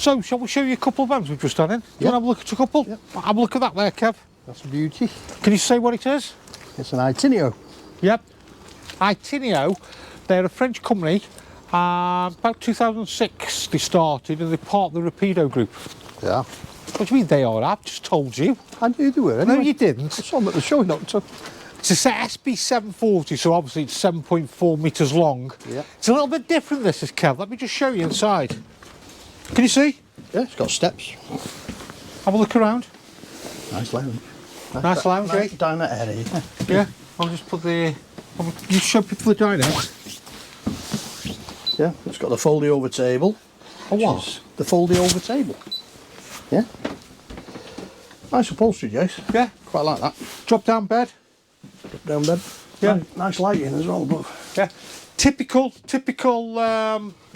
So, shall we show you a couple of vans we've just done in? Do you want to have a look at a couple? Yep. Have a look at that there, Kev. That's a beauty. Can you say what it is? It's an Itineo. Yep. Itineo, they're a French company. About 2006 they started and they're part of the Rapido group. Yeah. What do you mean they are? I've just told you. I knew they were anyway. No, you didn't. I saw them at the show, not so. It's a SP 740, so obviously it's 7.4 metres long. Yeah. It's a little bit different, this is, Kev. Let me just show you inside. Can you see? Yeah, it's got steps. Have a look around. Nice lounge. Nice lounge, eh? Diner area. Yeah. I'll just put the... You show people the diner. Yeah, it's got the foldy over table. Oh, what? The foldy over table. Yeah. Nice upholstery, Jace. Yeah. Quite like that. Drop down bed. Drop down bed. Yeah. Nice lighting as well above. Yeah. Typical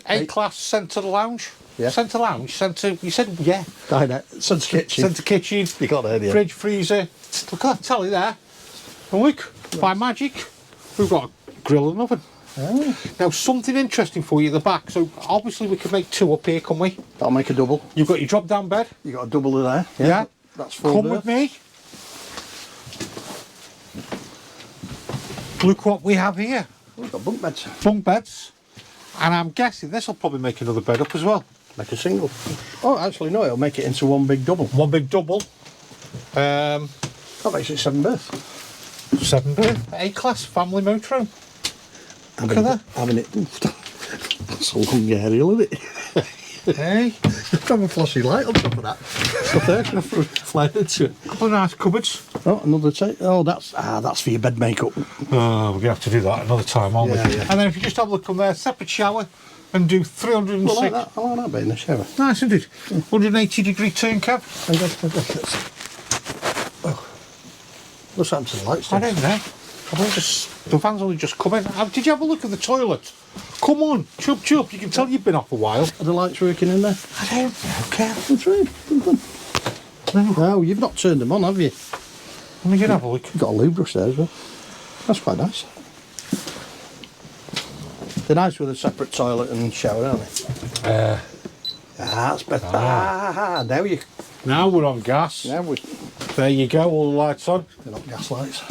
A-class centre lounge. Yeah. Centre lounge, centre, you said, yeah. Diner. Centre kitchen. Centre kitchen. You got there, yeah. Fridge, freezer. Look at that telly there. And look, by magic, we've got a grill and oven. Oh. Now, something interesting for you at the back. So, obviously, we can make two up here, can we? That'll make a double. You've got your drop-down bed. You got a double there. Yeah. That's full. Come with me. Look what we have here. We've got bunk beds. Bunk beds. And I'm guessing this will probably make another bed up as well. Make a single. Oh, actually, no, it'll make it into one big double. One big double. That makes it 7 berth. 7 berth. A-class family motorhome. Look at that. Having it. That's a long aerial, isn't it? Hey. Have a flashy light on top of that. Stuff there, can I fly into it? Couple of nice cupboards. Oh, another tape. Oh, that's for your bed makeup. Oh, we're going to have to do that another time, aren't we? Yeah. And then if you just have a look on there, separate shower and do 306. I like that. I like that bit in the shower. Nice, isn't it? 180-degree turn, Kev. Oh. What's happened to the lights I then? don't know. The van's only just come in. Did you have a look at the toilet? Come on, chup chup. You can tell you've been off a while. Are the lights working in there? I don't know, Kev. That's right. No, you've not turned them on, have you? Let me get have a look. You've got a lube brush there as well. That's quite nice. They're nice with a separate toilet and shower, aren't they? That's better. Now we're on gas. There you go, all the lights on. They're not gas lights.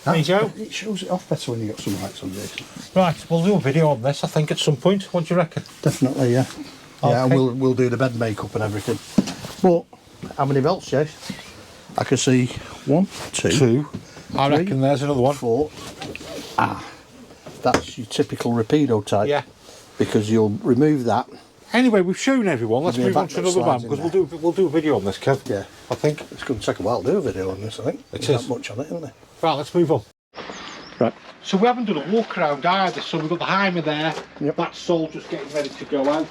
There you go. It shows it off better when you've got some lights on, Jason. Right, we'll do a video on this, I think, at some point. What do you reckon? Definitely, yeah. Okay. Yeah, and we'll do the bed makeup and everything. But how many belts, Jace? I can see 1, 2. 2. I three, reckon there's another one. 4. That's your typical Rapido type. Yeah. Because you'll remove that. Anyway, we've shown everyone. Let's There'll be move a on back to that another van slides in because we'll do a video on this, Kev. Yeah. I think. It's going to take a while to do a video on this, I think. It There's is. not much on it, isn't there? Right, let's move on. Right. So we haven't done a walk around either. So we've got the Heimer there. Yep. That's sold, just getting ready to go out.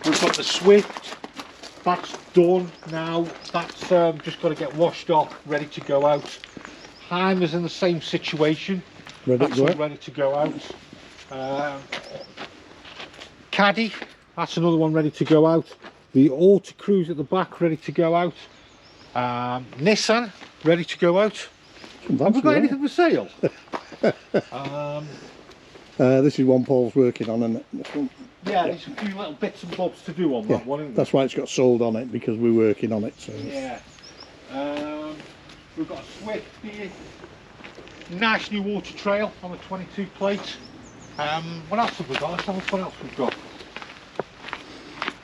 We've got the Swift. That's done now. That's just got to get washed off, ready to go out. Heimer's in the same situation. Ready That's to go all out? ready to go out. Caddy, that's another one ready to go out. The Auto Cruise at the back, ready to go out. Nissan, ready to go out. Have we got anything for sale? This is one Paul's working on, isn't it? This one. Yeah, there's a few little bits and bobs to do on that one, isn't there? That's why it's got sold on it, because we're working on it. So. Yeah. We've got a Swift here. Nice new water trail on the 22 plate. What else have we got? Let's have a look what else we've got.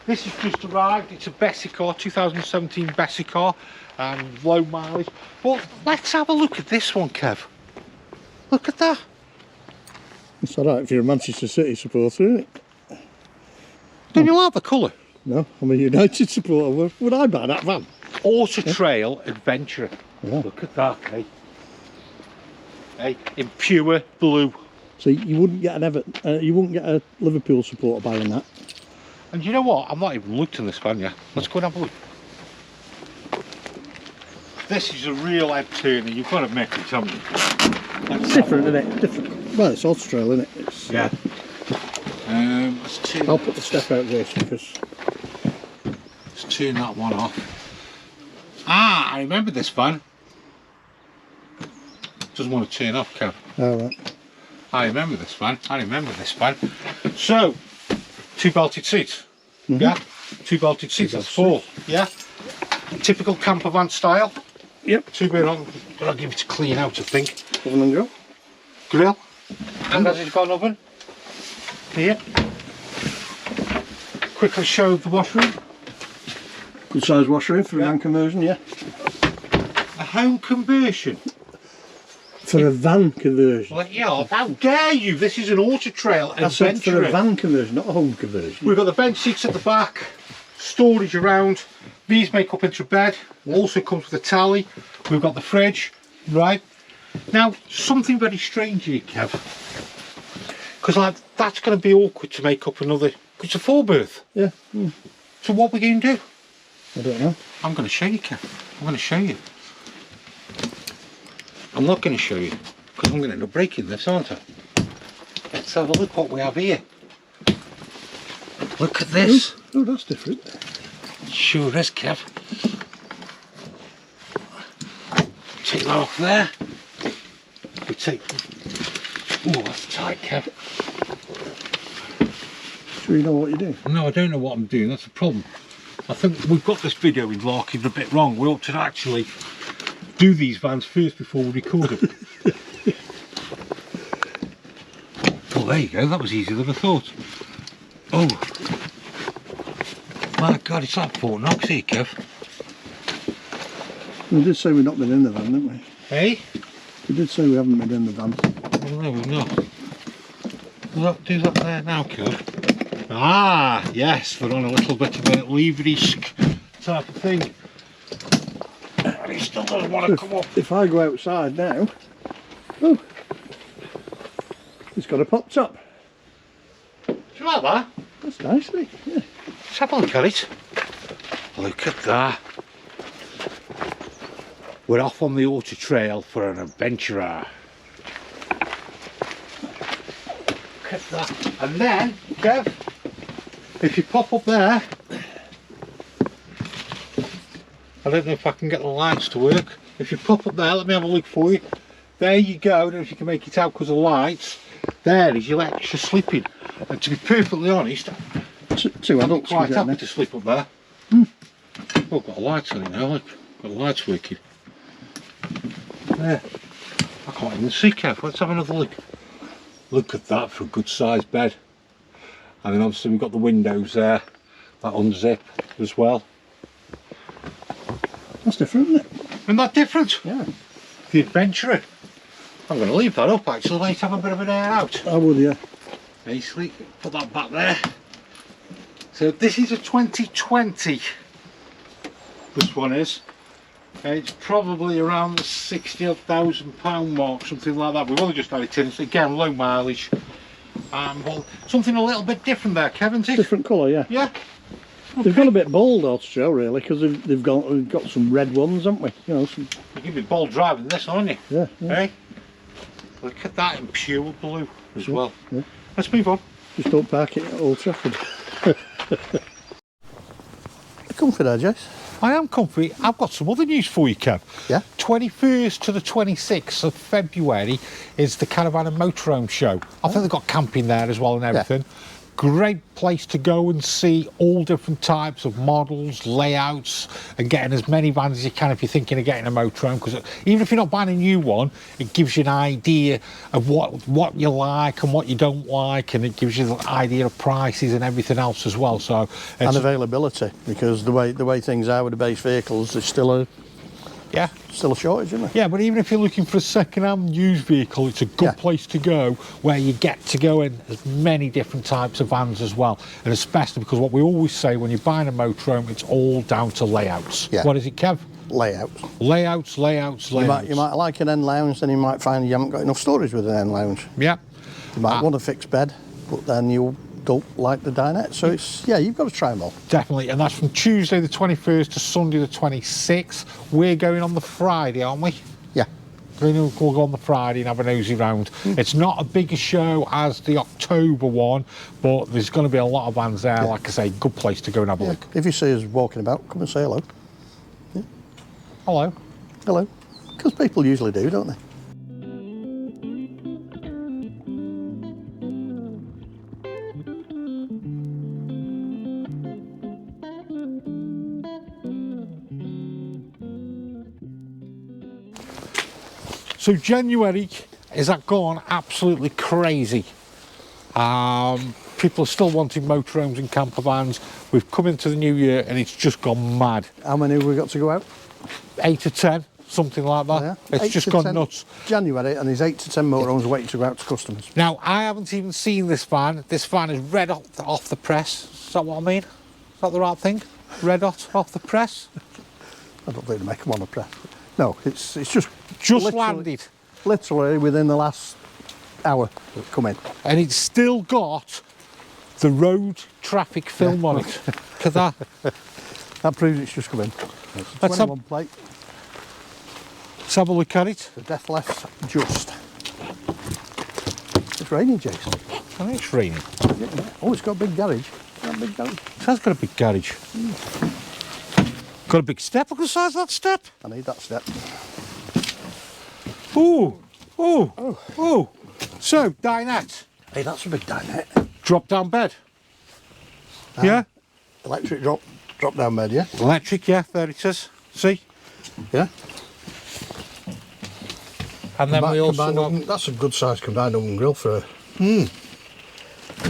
This has just arrived. It's a Bessie car, 2017 Bessie car, low mileage. But let's have a look at this one, Kev. Look at that. It's alright if you're a Manchester City supporter, isn't it? Don't you like the colour? No, I'm a United supporter. Would I buy that van? Auto Trail Adventurer. Yeah. Look at that, eh? Hey, in pure blue. So you wouldn't get you wouldn't get a Liverpool supporter buying that. And you know what? I've not even looked in this van yet. Let's go and have a look. This is a real head turner. You've got to admit it, haven't you? It's different, isn't it? Different. Well, it's Auto Trail, isn't it? It's, yeah. Let's turn. I'll put the step out there because. Let's turn that one off. I remember this van. Doesn't want to turn off, Kev. Oh, right. I remember this van. So, 2 belted seats. Yeah, 2 belted seats, that's 4. Yeah, typical campervan style. Yep. 2 bit on, but I'll give it to clean out, I think. Oven and grill. Grill. And has it got an oven? Here. Quickly show the washroom. Good size washroom for a van conversion, yeah. A home conversion. For a van conversion. Well, yeah, how dare you? This is an auto trail I said adventure. for a van conversion, not a home conversion. We've got the bench seats at the back, storage around. These make up into a bed. Also comes with a tally. We've got the fridge, right? Now, something very strange here, Kev. Because like that's going to be awkward to make up another. It's a 4-berth. Yeah. So what are we going to do? I don't know. I'm going to show you, Kev. I'm going to show you. I'm not going to show you because I'm going to end up breaking this, aren't I? Let's have a look what we have here. Look at this. Oh, that's different. Sure is, Kev. Take that off there. We take. Oh, that's tight, Kev. So you know what you're doing? No, I don't know what I'm doing. That's the problem. I think we've got this video in Larkin a bit wrong. We ought to actually do these vans first before we record them. Well, there you go. That was easier than I thought. Oh, my God! It's like Fort Knox here, Kev. We did say we've not been in the van, didn't we? Hey? We did say we haven't been in the van. Well, no, we've not. Look, do that there now, Kev. Ah, yes, they're on a little bit of a lever-esque type of thing. And he still doesn't want to come up. If I go outside now, oh, it's got a pop top. Do you like that? That's nice, isn't it? Yeah. Let's have a look at it. Look at that. We're off on the auto trail for an adventurer. Look at that. And then, Kev, if you pop up there, I don't know if I can get the lights to work. If you pop up there, let me have a look for you. There you go. I don't know if you can make it out because of the lights. There is your extra sleeping. And to be perfectly honest, Two I'm adults quite can get happy there. to sleep up there. Oh, got the lights on it now, look. Got the lights working. There. I can't even see, Kev. Let's have another look. Look at that for a good sized bed. And then obviously we've got the windows there that unzip as well. That's different, isn't it? Isn't that different? Yeah. The adventurer. I'm going to leave that up actually, let's have a bit of an air out. I would, yeah. Basically, put that back there. So this is a 2020. This one is. It's probably around the £60,000 mark, something like that. We've only just had it in. It's again low mileage. Well, something a little bit different there, Kevin. Different colour, yeah. Yeah. Okay. They've gone a bit bold, Auto Trail, really, because we've got some red ones, haven't we? You know, some. You can be bold driving this, aren't you? Yeah. Yeah. Hey. Look at that in pure blue as well. Yeah. Let's move on. Just don't park it at Old Trafford. Comfy there, Jess. I am comfy. I've got some other news for you, Kev. Yeah. 21st to the 26th of February is the Caravan and Motorhome show. I think they've got camping there as well and everything. Yeah. Great place to go and see all different types of models, layouts, and getting as many vans as you can if you're thinking of getting a motorhome. Because even if you're not buying a new one, it gives you an idea of what you like and what you don't like, and it gives you the idea of prices and everything else as well. So and availability, because the way things are with the base vehicles, there's still a shortage, isn't there? Yeah, but even if you're looking for a second-hand used vehicle, it's a good place to go, where you get to go in as many different types of vans as well. And especially because what we always say, when you're buying a motorhome, it's all down to layouts. Yeah. What is it, Kev? Layouts. Layouts. You might like an end lounge, then you might find you haven't got enough storage with an end lounge. Yeah. You might want a fixed bed, but then you don't like the dinette. So it's, you've got to try them all. Definitely, and that's from Tuesday the 21st to Sunday the 26th. We're going on the Friday, aren't we? Yeah. We'll go on the Friday and have a nosy round. It's not a bigger show as the October one, but there's going to be a lot of vans there. Like I say, good place to go and have a look. If you see us walking about, come and say hello. Yeah. Hello. Hello. Because people usually do, don't they? So January is gone absolutely crazy. People are still wanting motorhomes and campervans. We've come into the new year and it's just gone mad. How many have we got to go out? 8 to 10, something like that. Yeah. It's just gone nuts. January, and there's 8 to 10 motorhomes waiting to go out to customers. Now, I haven't even seen this van. This van is red hot off the press. Is that what I mean? Is that the right thing? Red hot off the press? I don't think they make them on the press. No, it's just Landed. Literally within the last hour it's come in. And it's still got the road traffic film on it. Look at that. That proves it's just come in. It's a 21 plate. Let's have a look at it. The Dethleffs Just. It's raining, Jason. I think it's raining. Oh, it's got a big garage. Got a big garage. It has got a big garage. Got a big step. Look at the size of that step. I need that step. Ooh, ooh, ooh. So, dinette. Hey, that's a big dinette. Drop down bed. Yeah? Electric drop down bed, yeah? Electric, yeah, there it is. See? Yeah. And then we also have, that's a good size combined oven grill for a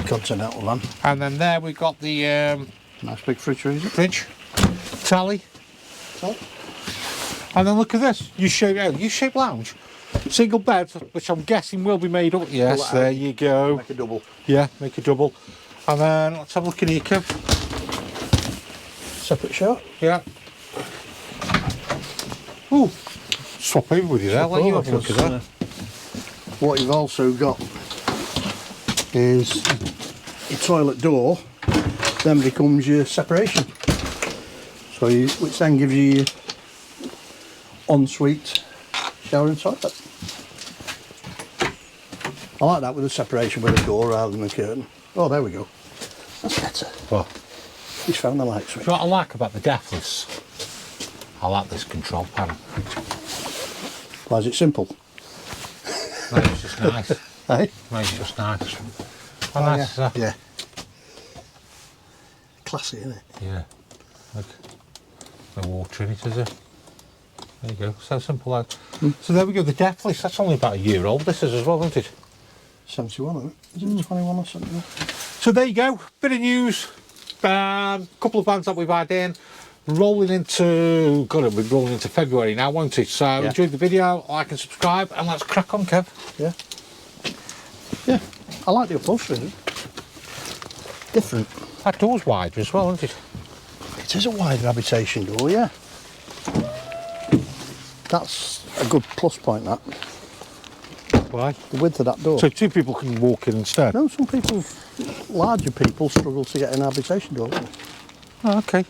continental van. and then there we got the Nice big fridge freezer. fridge, tally. And then look at this, U-shaped lounge. Single bed, which I'm guessing will be made up. Yes, there you go. Make a double. Yeah, make a double. And then let's have a look at here, Kev. Separate shot. Yeah. Ooh, swap over with you there. I'll let you have a look at that. What you've also got is your toilet door, then becomes your separation. So which then gives you your ensuite shower and toilet. I like that with the separation with the door rather than the curtain. Oh, there we go. That's better. What? He's found the light switch. Do you know what I like about the Dethleffs? I like this control panel. Why is it simple? No, it's just nice. Hey? No, it's just nice. How nice is that? Yeah. Classy, isn't it? Yeah. Look. No water in it, is there? There you go. So simple out. So there we go. The Dethleffs. That's only about a year old. This is as well, isn't it? 71, isn't it? Is it 21 or something? So there you go. Bit of news. Couple of bands that we've had in. Rolling into, God, it'll be rolling into February now, won't it? So enjoy the video, like and subscribe, and let's crack on, Kev. Yeah. Yeah. I like the upholstery. Different. That door's wider as well, isn't it? It is a wider habitation door, yeah. That's a good plus point, that. Why? The width of that door. So 2 people can walk in instead? No, some people, larger people, struggle to get an habitation door. Don't they? Oh, okay.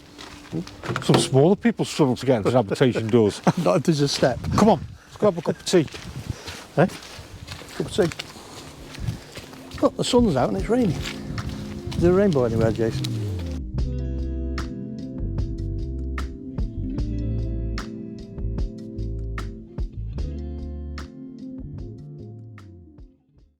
Some smaller people struggle to get into habitation doors. Not if there's a step. Come on, let's go have a cup of tea. Eh? Cup of tea. Look, the sun's out and it's raining. Is there a rainbow anywhere, Jason?